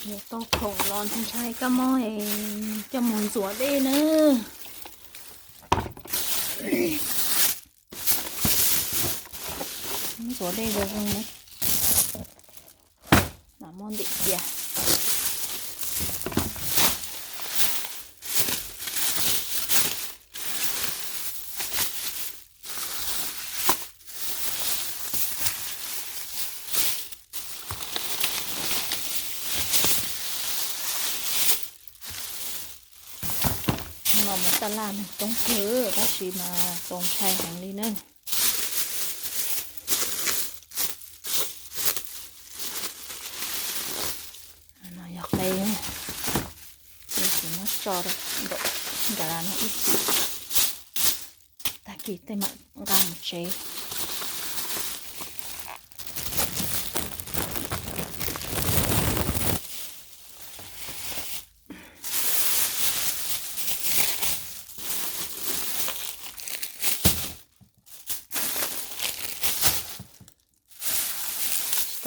เดี๋ยวต้องของร้อนท่านชายก็ม้อยจะหมุนสวนได้เนอะสวนได้เลยตรงนี้หนามอนดิเดียหน่อหมูตะลานต้องเผือก็ชีมาตรงชายแห่งนี้เนอะน่าอยากเลยเนี่ยเดี๋ยวฉันมาจอดดอกดาราหน่อยอีกตะกี้เต็มกางเช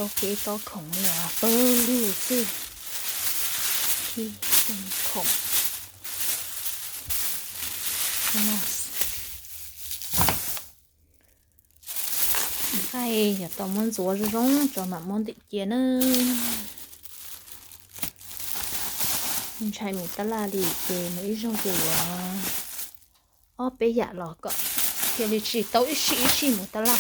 โอเคก็ของเนี่ยเปิดดูสิที่เป็นของน่าใครอยากต่อมันสวยร้องจอมามันติดเกียร์เนอะมันใช้หมูตะลาดีเกมไม่ชอบตัวอ๋อไปอยากหรอกก็เดี๋ยวดิฉีดโต๊ะฉีดหมูตะลา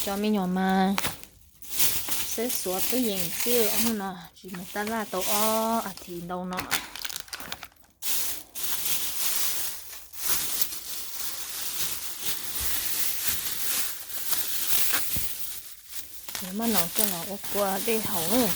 cho mình nhỏ mà sẽ xóa cái gì kia ông nè chỉ một ta là tàu o thì đâu nọ nếu mà nó cho nó qua đây hậu nữa